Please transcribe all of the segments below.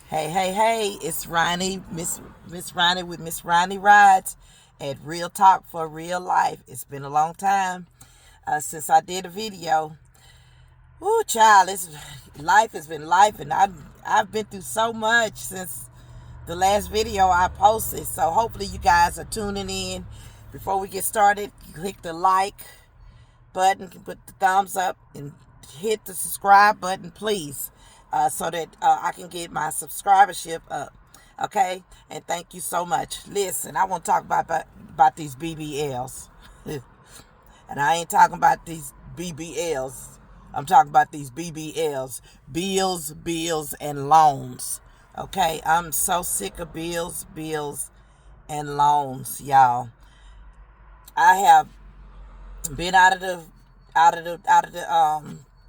Hey, hey, hey, it's Ronnie, Miss Ronnie with Miss Ronnie Rides at Real Talk for Real Life. It's been a long time since I did a video. Woo, child, life has been life, and I've been through so much since the last video I posted. So hopefully you guys are tuning in. Before we get started, click the like button, put the thumbs up, and hit the subscribe button, please, so that I can get my subscribership up. Okay, and thank you so much. Listen, I want to talk about these BBLs, and I ain't talking about these BBLs. I'm talking about these BBLs, bills, and loans. Okay, I'm so sick of bills, and loans, y'all. I have been out of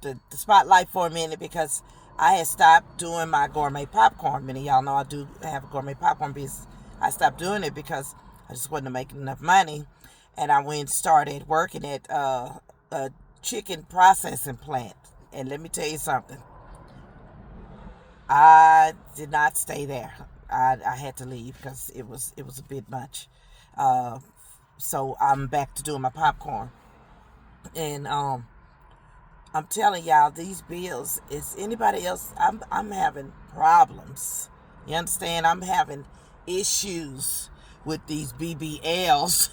the spotlight for a minute because I had stopped doing my gourmet popcorn. Many of y'all know I do have a gourmet popcorn business. I stopped doing it because I just wasn't making enough money, and I went and started working at a chicken processing plant. And let me tell you something, I did not stay there. I had to leave because it was a bit much. Uh, so I'm back to doing my popcorn, and I'm telling y'all, these bills, is anybody else, I'm having problems. You understand? I'm having issues with these BBLs.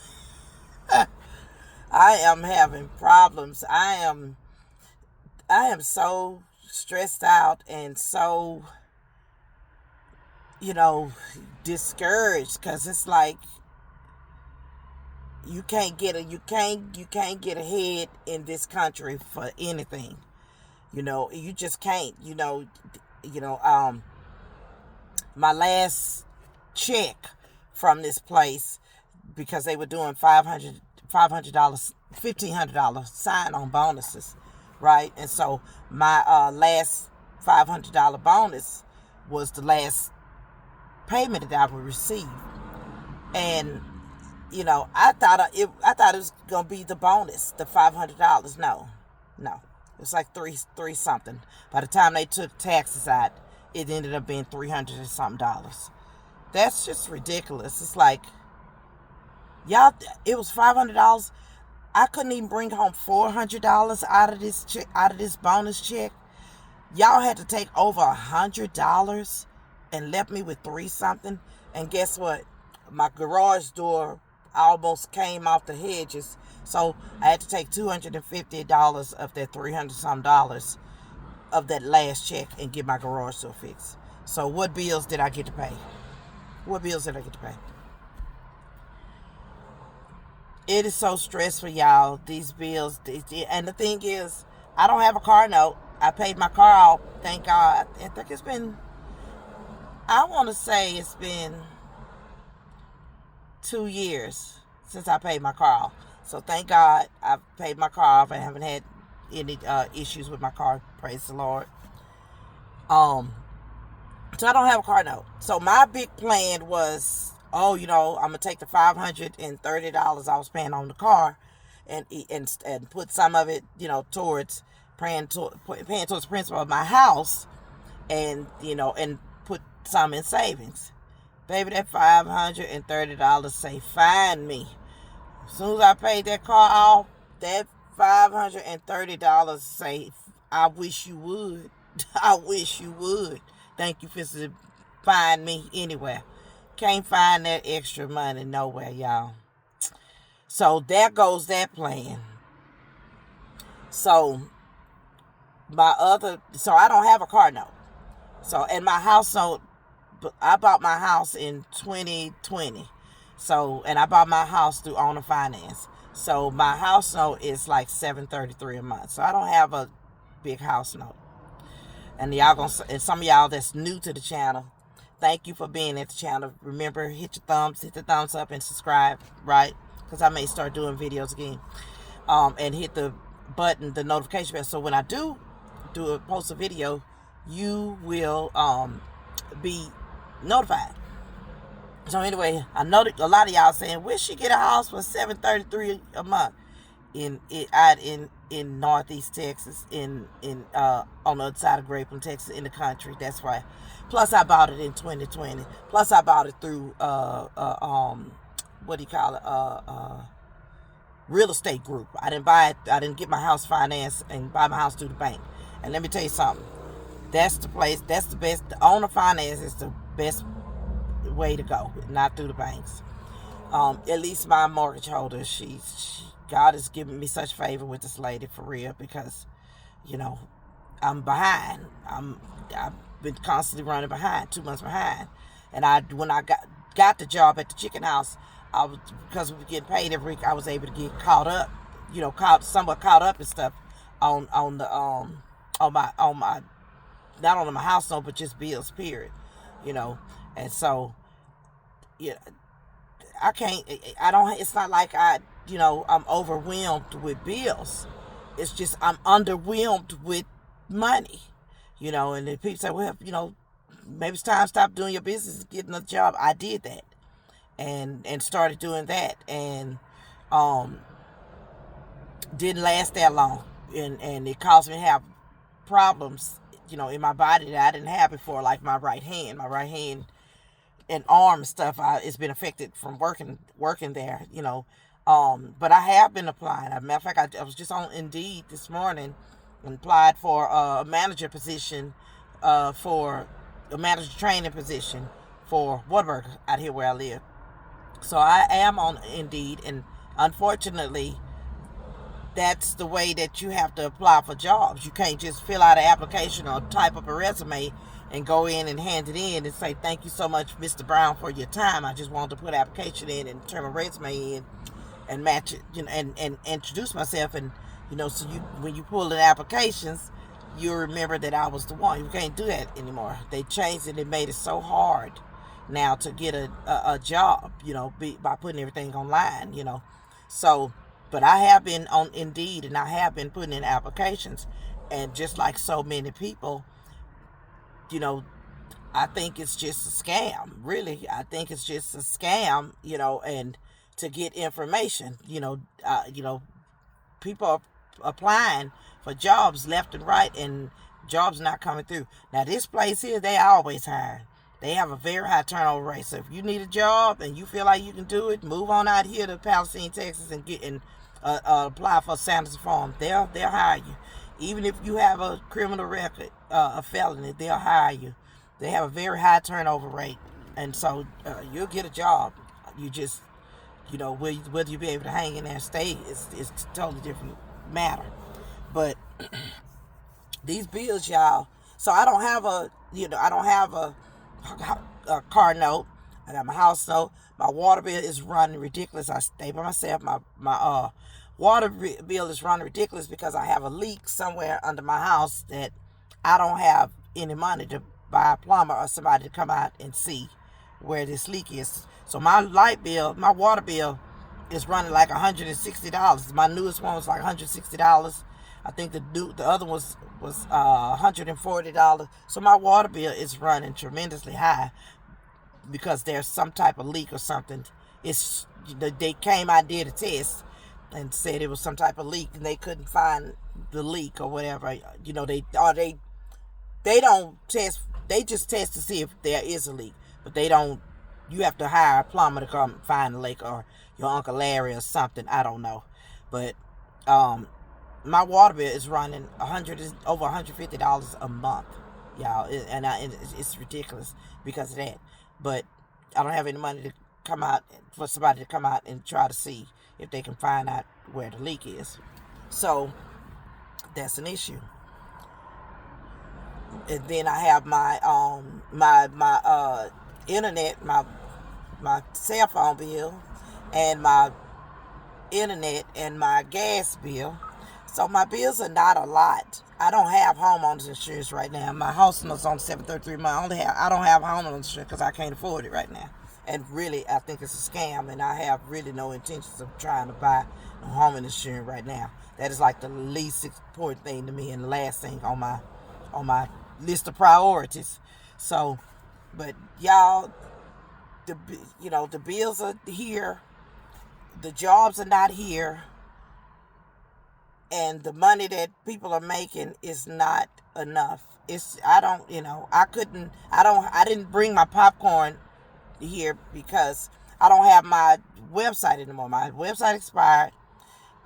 I am having problems. I am so stressed out and so, you know, discouraged, cuz it's like you can't get ahead in this country for anything. You just can't. You know, my last check from this place, because they were doing $500, $1,500 sign on bonuses, right? And so my last $500 bonus was the last payment that I would receive. And I thought it was gonna be the bonus, the $500. No, no, it was like three something. By the time they took taxes out, it ended up being $300 and something dollars. That's just ridiculous. It's like, y'all, it was $500. I couldn't even bring home $400 out of this bonus check. Y'all had to take over $100 and left me with three something. And guess what? My garage door almost came off the hedges, so I had to take $250 of that 300 some dollars of that last check and get my garage door fixed. So what bills did I get to pay? What bills did I get to pay? It is so stressful, y'all. These bills, and the thing is, I don't have a car note. I paid my car off, thank God. I think it's been, I want to say it's been 2 years since I paid my car off. So thank God I've paid my car off. I haven't had any issues with my car. Praise the Lord. Um, so I don't have a car note. So my big plan was, I'm gonna take the $530 I was paying on the car, and put some of it, towards paying towards the principal of my house, and put some in savings. Baby, that $530 say find me. As soon as I paid that car off, that $530 say, I wish you would. I wish you would. Thank you for find me anywhere. Can't find that extra money nowhere, y'all. So there goes that plan. So so I don't have a car note. So, and my house note, I bought my house in 2020. So, and I bought my house through owner finance. So my house note is like $733 a month. So I don't have a big house note. And and some of y'all that's new to the channel, thank you for being at the channel. Remember, hit the thumbs up and subscribe, right? Because I may start doing videos again. And hit the button, the notification bell, so when I post a video, you will be notified. So anyway, I know that a lot of y'all saying, where she get a house for $733 a month? In in Northeast Texas, in on the other side of Grapeland, Texas, in the country. That's why. Plus, I bought it in 2020. Plus, I bought it through what do you call it? Real estate group. I didn't buy it. I didn't get my house financed and buy my house through the bank. And let me tell you something. That's the place. That's the best. The owner finance is the best way to go. Not through the banks. At least my mortgage holder. God has given me such favor with this lady for real, because you know I'm behind. I've been constantly running behind, 2 months behind. And when I got the job at the chicken house, I was, because we were getting paid every week, I was able to get caught up, somewhat caught up and stuff on the on my not only my house note, but just bills, period. You know, and so yeah, I can't. I don't. It's not like I'm overwhelmed with bills. It's just I'm underwhelmed with money. And then people say, well, maybe it's time to stop doing your business and get another job. I did that, and started doing that, and didn't last that long, and it caused me to have problems, in my body that I didn't have before, like my right hand. My right hand and arm stuff, it's been affected from working there, but I have been applying. As a matter of fact, I was just on Indeed this morning and applied for a manager position, for a manager training position for Whataburger out here where I live. So I am on Indeed, and unfortunately, that's the way that you have to apply for jobs. You can't just fill out an application or type up a resume and go in and hand it in and say, thank you so much, Mr. Brown, for your time. I just wanted to put an application in and turn my resume in and match it, and introduce myself. And, so when you pull in applications, you remember that I was the one. You can't do that anymore. They changed it. It made it so hard now to get a job, by putting everything online, So, but I have been on Indeed, and I have been putting in applications. And just like so many people, I think it's just a scam. Really, I think it's just a scam, and to get information, people are applying for jobs left and right, and jobs not coming through. Now, this place here, they always hire. They have a very high turnover rate. So if you need a job and you feel like you can do it, move on out here to Palestine, Texas, and apply for Sanders Farm. They'll hire you. Even if you have a criminal record, a felony, they'll hire you. They have a very high turnover rate, and so you'll get a job. You just, whether you be able to hang in there and stay is a totally different matter. But these bills, y'all. So I don't have a car note. I got my house note. My water bill is running ridiculous. I stay by myself. My water bill is running ridiculous because I have a leak somewhere under my house that I don't have any money to buy a plumber or somebody to come out and see where this leak is. So my water bill is running like $160. My newest one was like $160. I think the other was $140. So my water bill is running tremendously high because there's some type of leak or something. They came out, did a test, and said it was some type of leak, and they couldn't find the leak or whatever. They don't test. They just test to see if there is a leak, but they don't. You have to hire a plumber to come find the leak, or your Uncle Larry or something. I don't know, but my water bill is running over $150 a month, y'all, and it's ridiculous because of that. But I don't have any money to come out for somebody to come out and try to see if they can find out where the leak is. So that's an issue. And then I have my internet, my cell phone bill, and my internet and my gas bill. So my bills are not a lot. I don't have homeowners insurance right now. My house note's on 733 I don't have homeowners insurance because I can't afford it right now. And really, I think it's a scam, and I have really no intentions of trying to buy home insurance right now. That is like the least important thing to me and the last thing on my list of priorities. So, but y'all, the bills are here. The jobs are not here. and the money that people are making is not enough. It's I don't you know I didn't bring my popcorn here because I don't have my website anymore. My website expired,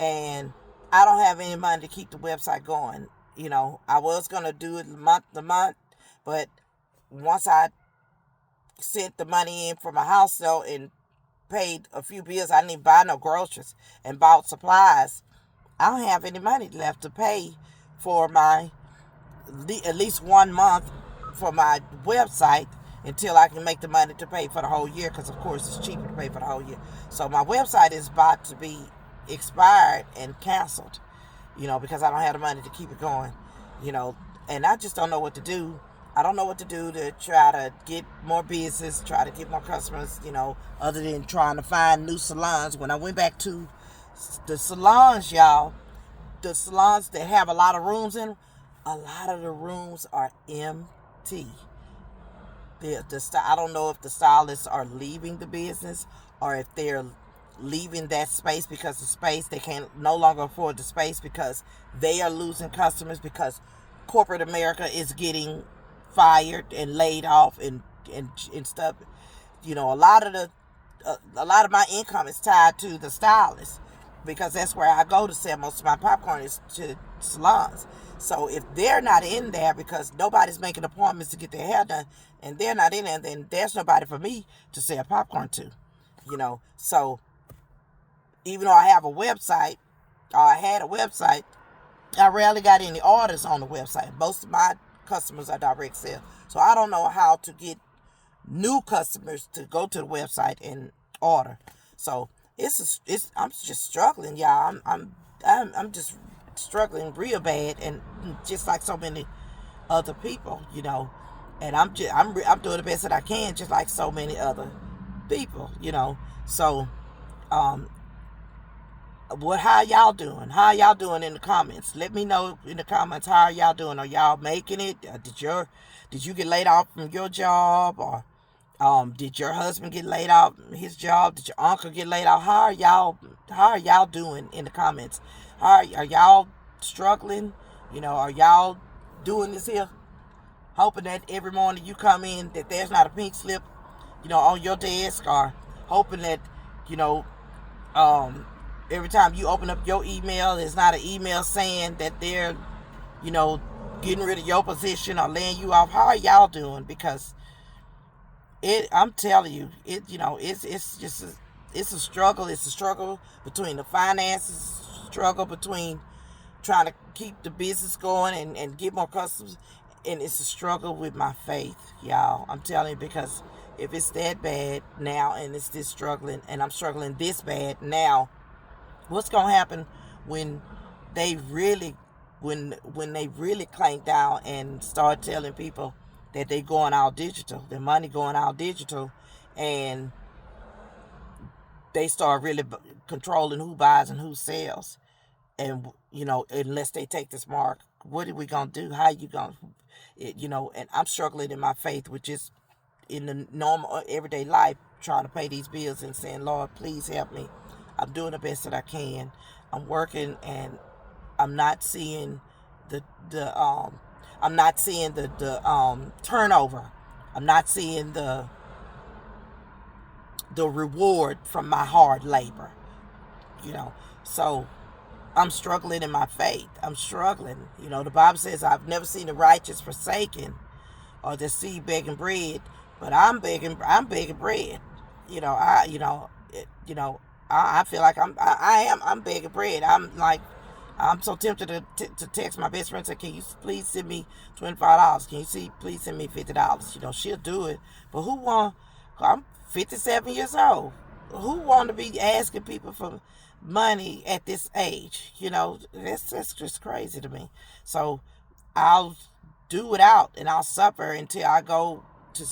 and I don't have any money to keep the website going. I was gonna do it month to month, but once I sent the money in for my house note and paid a few bills, I didn't even buy no groceries and bought supplies. I don't have any money left to pay for my at least 1 month for my website until I can make the money to pay for the whole year, because of course it's cheaper to pay for the whole year. So my website is about to be expired and canceled, because I don't have the money to keep it going, you know, and I just don't know what to do. I don't know what to do to try to get more business, try to get more customers, other than trying to find new salons. When I went back to the salons, y'all, the salons that have a lot of rooms in them, a lot of the rooms are empty. I don't know if the stylists are leaving the business or if they're leaving that space because the space they can no longer afford the space because they are losing customers because corporate America is getting fired and laid off and stuff. A lot of my income is tied to the stylist because that's where I go to sell most of my popcorn is to salons. So if they're not in there because nobody's making appointments to get their hair done and they're not in there, then there's nobody for me to sell popcorn to. So even though I have a website, or I had a website, I rarely got any orders on the website. Most of my customers are direct sale. So I don't know how to get new customers to go to the website and order. So I'm just struggling, y'all. I'm just struggling real bad, and just like so many other people, And I'm doing the best that I can, just like so many other people. So, um, how y'all doing? How y'all doing in the comments? Let me know in the comments how y'all doing. Are y'all making it? Did you get laid off from your job, or did your husband get laid off his job? Did your uncle get laid off? How are y'all doing in the comments? Are y'all struggling? Are y'all doing this here? Hoping that every morning you come in that there's not a pink slip, on your desk, or hoping that, you know, um, every time you open up your email, it's not an email saying that they're, you know, getting rid of your position or laying you off. How are y'all doing? Because I'm telling you, it's a struggle. It's a struggle between the finances, struggle between trying to keep the business going and get more customers, and it's a struggle with my faith, y'all. I'm telling you, because if it's that bad now and it's this struggling and I'm struggling this bad now, what's gonna happen when they really when they really clank down and start telling people that they going all digital, their money going all digital, and they start really controlling who buys and who sells, and unless they take this mark, what are we gonna do? How you gonna, and I'm struggling in my faith, which is in the normal everyday life, trying to pay these bills and saying, Lord, please help me. I'm doing the best that I can. I'm working, and I'm not seeing the I'm not seeing the turnover. I'm not seeing the reward from my hard labor. you know so I'm struggling in my faith. I'm struggling. The Bible says, I've never seen the righteous forsaken or the seed begging bread, but I'm begging bread. You know, I you know it, you know I feel like I'm begging bread. I'm so tempted to text my best friend and say, can you please send me $25? Can you please send me $50? She'll do it. But I'm 57 years old. Who want to be asking people for money at this age? That's just crazy to me. So I'll do without, and I'll suffer until I go to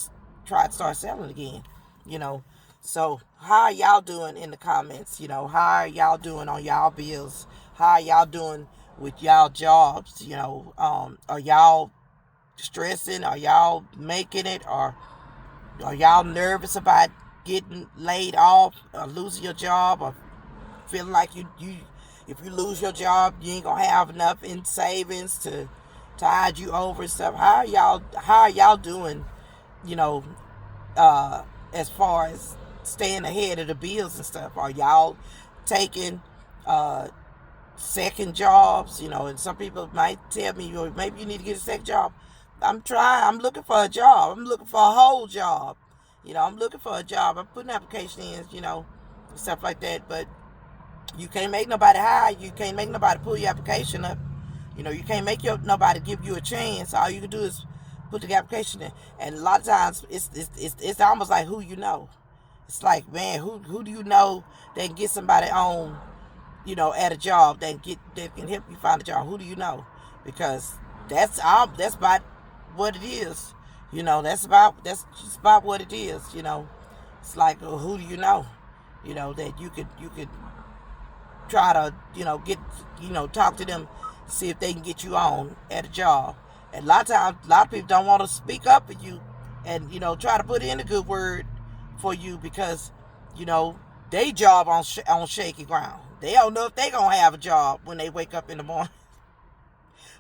try to start selling again. You know. So how are y'all doing in the comments? How are y'all doing on y'all bills? How are y'all doing with y'all jobs? Are y'all stressing? Are y'all making it? Or are y'all nervous about getting laid off or losing your job, or feeling like If you lose your job, you ain't gonna have enough in savings to tide you over and stuff. How are y'all doing, you know, as far as staying ahead of the bills and stuff? Are y'all taking uh second jobs? And some people might tell me, maybe you need to get a second job. I'm looking for a job. I'm looking for a whole job. I'm looking for a job. I'm putting application in, stuff like that. But you can't make nobody hire you. You can't make nobody pull your application up. You can't make nobody give you a chance. All you can do is put the application in. And a lot of times it's almost like who you know. It's like, man, who do you know that can get somebody on, at a job that can help you find a job? Who do you know? Because that's about what it is. That's just about what it is. It's like, who do you know? That you could try to, get, talk to them, see if they can get you on at a job. And a lot of times, a lot of people don't want to speak up for you and, try to put in a good word for you because, they job on shaky ground. They don't know if they going to have a job when they wake up in the morning.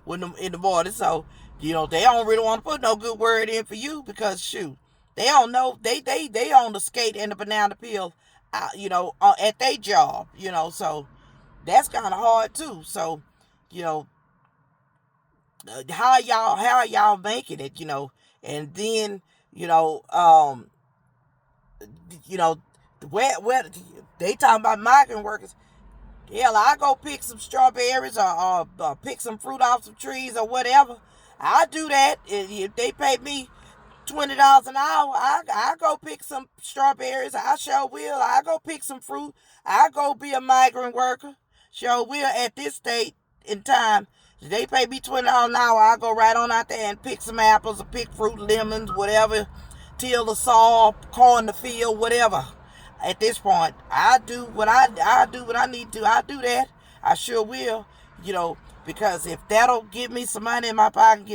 In the morning. So, they don't really want to put no good word in for you because, shoot, they don't know. They on the skate and the banana peel, at their job, so that's kind of hard too. So, you know, how y'all making it, and then, you know, you know, where they talking about migrant workers. Hell, I go pick some strawberries or pick some fruit off some trees or whatever. I do that. If they pay me $20 an hour, I go pick some strawberries. I sure will. I go pick some fruit. I go be a migrant worker. Sure will. At this state in time, if they pay me $20 an hour, I go right on out there and pick some apples or pick fruit, lemons, whatever, till the saw, corn the field, whatever. At this point, I do what I need to. I do that. I sure will. Because if that'll give me some money in my pocket,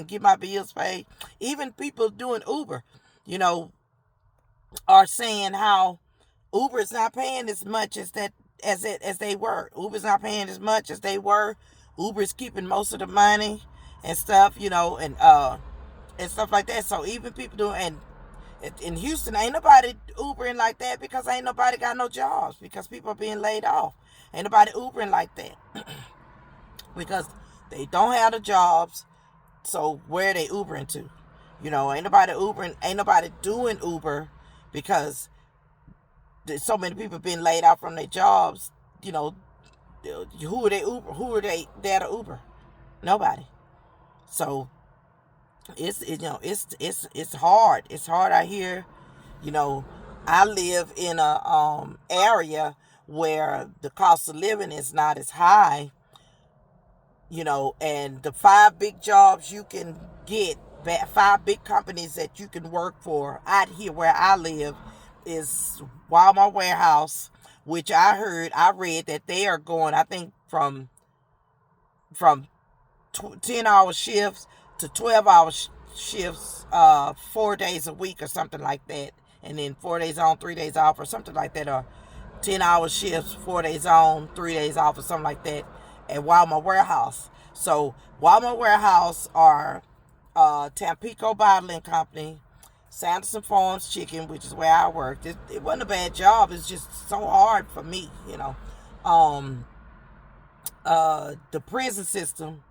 get my bills paid. Even people doing Uber, you know, are saying how Uber is not paying as much as they were. Uber's not paying as much as they were. Uber's keeping most of the money and stuff, and stuff like that. So even people doing, and in Houston, ain't nobody Ubering like that because ain't nobody got no jobs because people are being laid off. Ain't nobody Ubering like that because they don't have the jobs. So where are they Ubering to? Ain't nobody Ubering, ain't nobody doing Uber because there's so many people being laid off from their jobs. Who are they Uber? Who are they there to Uber? Nobody. So it's hard. It's hard out here. I live in a area where the cost of living is not as high. And the 5 big jobs you can get, 5 big companies that you can work for out here where I live is Walmart warehouse, which I read that they are going, I think from 10-hour shifts to 12-hour shifts, 4 days a week or something like that, and then 4 days on, 3 days off or something like that, or 10-hour shifts, 4 days on, 3 days off or something like that at Walmart warehouse. So Walmart warehouse are Tampico Bottling Company, Sanderson Farms Chicken, which is where I worked. It wasn't a bad job. It's just so hard for me, the prison system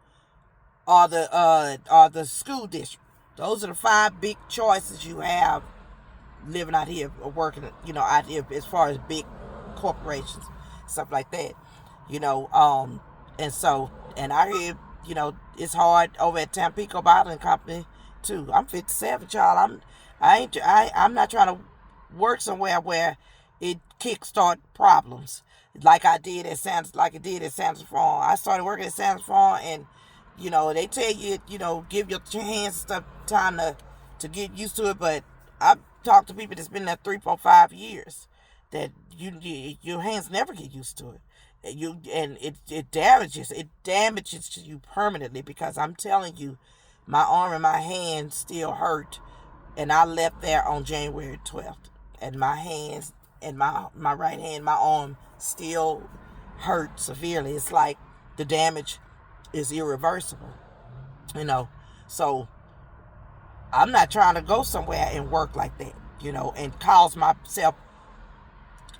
or the school district. Those are the 5 big choices you have living out here or working, out here as far as big corporations, stuff like that. And I hear, it's hard over at Tampico Bottling Company too. I'm 57, child. I'm not trying to work somewhere where it kickstart problems like I did at Sanderson Farm. I started working at Sanderson Farm, and they tell you, give your hands and stuff time to get used to it. But I've talked to people that's been there 3, 4, 5 years that your hands never get used to it. It damages you permanently, because I'm telling you, my arm and my hand still hurt, and I left there on January 12th, and my hands and my right hand, my arm still hurt severely. It's like the damage is irreversible, you know. So I'm not trying to go somewhere and work like that, and cause myself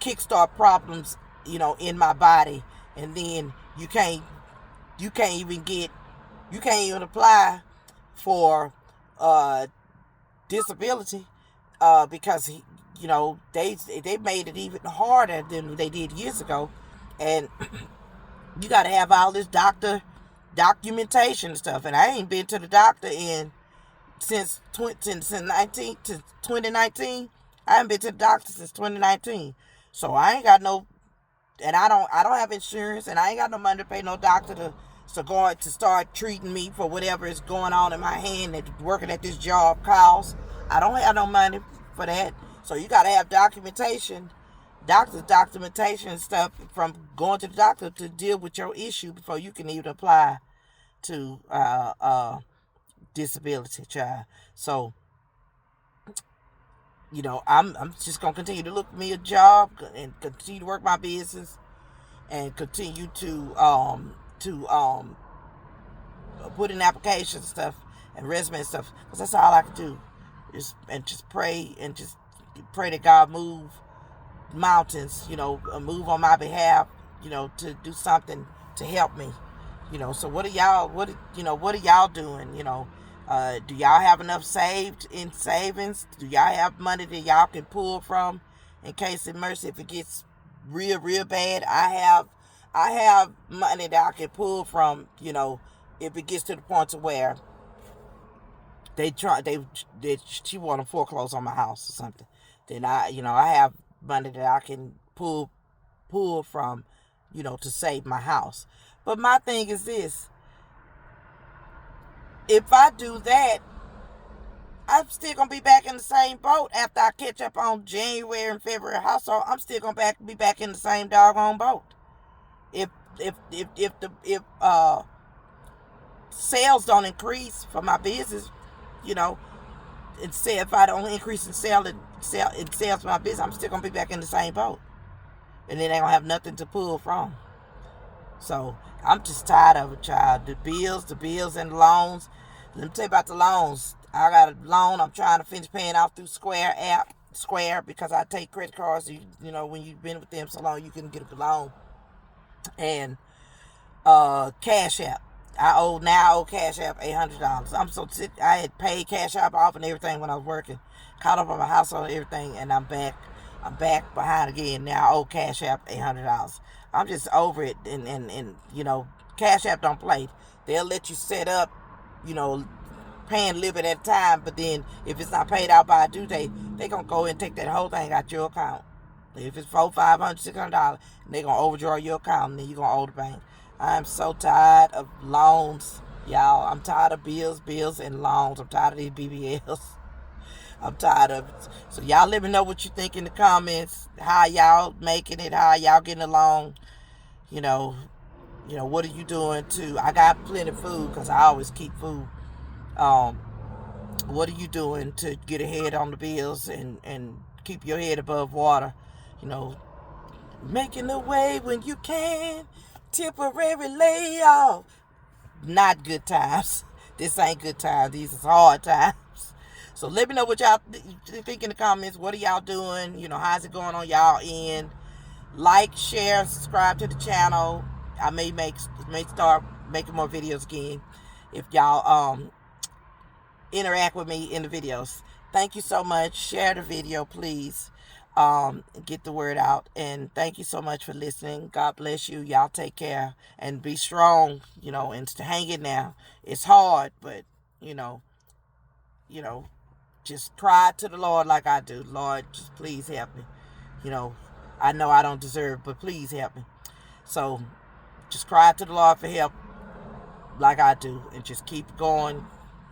kickstart problems, in my body, and then you can't even get you can't even apply for uh disability, because they made it even harder than they did years ago, and you got to have all this doctor documentation and stuff. And I ain't been to the doctor in since 2019. I haven't been to the doctor since 2019, so I ain't got no, and I don't have insurance, and I ain't got no money to pay no doctor to start treating me for whatever is going on in my hand that working at this job costs. I don't have no money for that. So you got to have doctor's documentation and stuff from going to the doctor to deal with your issue before you can even apply to disability, child. So I'm just gonna continue to look for me a job and continue to work my business and continue to put in applications and stuff and resume and stuff, because that's all I can do. Just pray and just pray that God move mountains, move on my behalf, to do something to help me. So what are y'all doing? Do y'all have enough saved in savings? Do y'all have money that y'all can pull from in case of mercy if it gets real bad? I have money that I can pull from, if it gets to the point to where she want to foreclose on my house or something. Then I have money that I can pull from, to save my house. But my thing is this: if I do that, I'm still gonna be back in the same boat after I catch up on January and February household. I'm still gonna be back in the same doggone boat. If if sales don't increase for my business, and say if I don't increase in sales for my business, I'm still gonna be back in the same boat, and then they gonna have nothing to pull from. So I'm just tired of it, child. The bills and the loans. Let me tell you about the loans. I got a loan I'm trying to finish paying off through Square, because I take credit cards. When you've been with them so long, you can get a loan. And Cash App. I owe Cash App $800. I'm so sick. I had paid Cash App off and everything when I was working, caught up on my household and everything, and I'm back behind again. Now I owe Cash App $800. I'm just over it, and Cash App don't play. They'll let you set up, paying a little bit at a time, but then if it's not paid out by a due date, they gonna go and take that whole thing out your account. If it's $400, $500, $600, they gonna overdraw your account, and then you gonna owe the bank. I'm so tired of loans, y'all. I'm tired of bills, and loans. I'm tired of these BBLs. I'm tired of it. So y'all let me know what you think in the comments. How y'all making it? How y'all getting along? What are you doing too? I got plenty of food because I always keep food. What are you doing to get ahead on the bills and keep your head above water? You know, making a way when you can. Temporary layoff. Not good times. This ain't good times. These is hard times. So let me know what y'all think in the comments. What are y'all doing? How's it going on y'all end? Like, share, subscribe to the channel. I may start making more videos again if y'all interact with me in the videos. Thank you so much. Share the video, please. Get the word out. And thank you so much for listening. God bless you. Y'all take care and be strong, and hang in there. It's hard, but you know, just cry to the Lord like I do. Lord, just please help me. I know I don't deserve, but please help me. So just cry to the Lord for help like I do, and just keep going,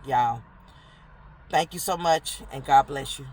y'all. Thank you so much, and God bless you.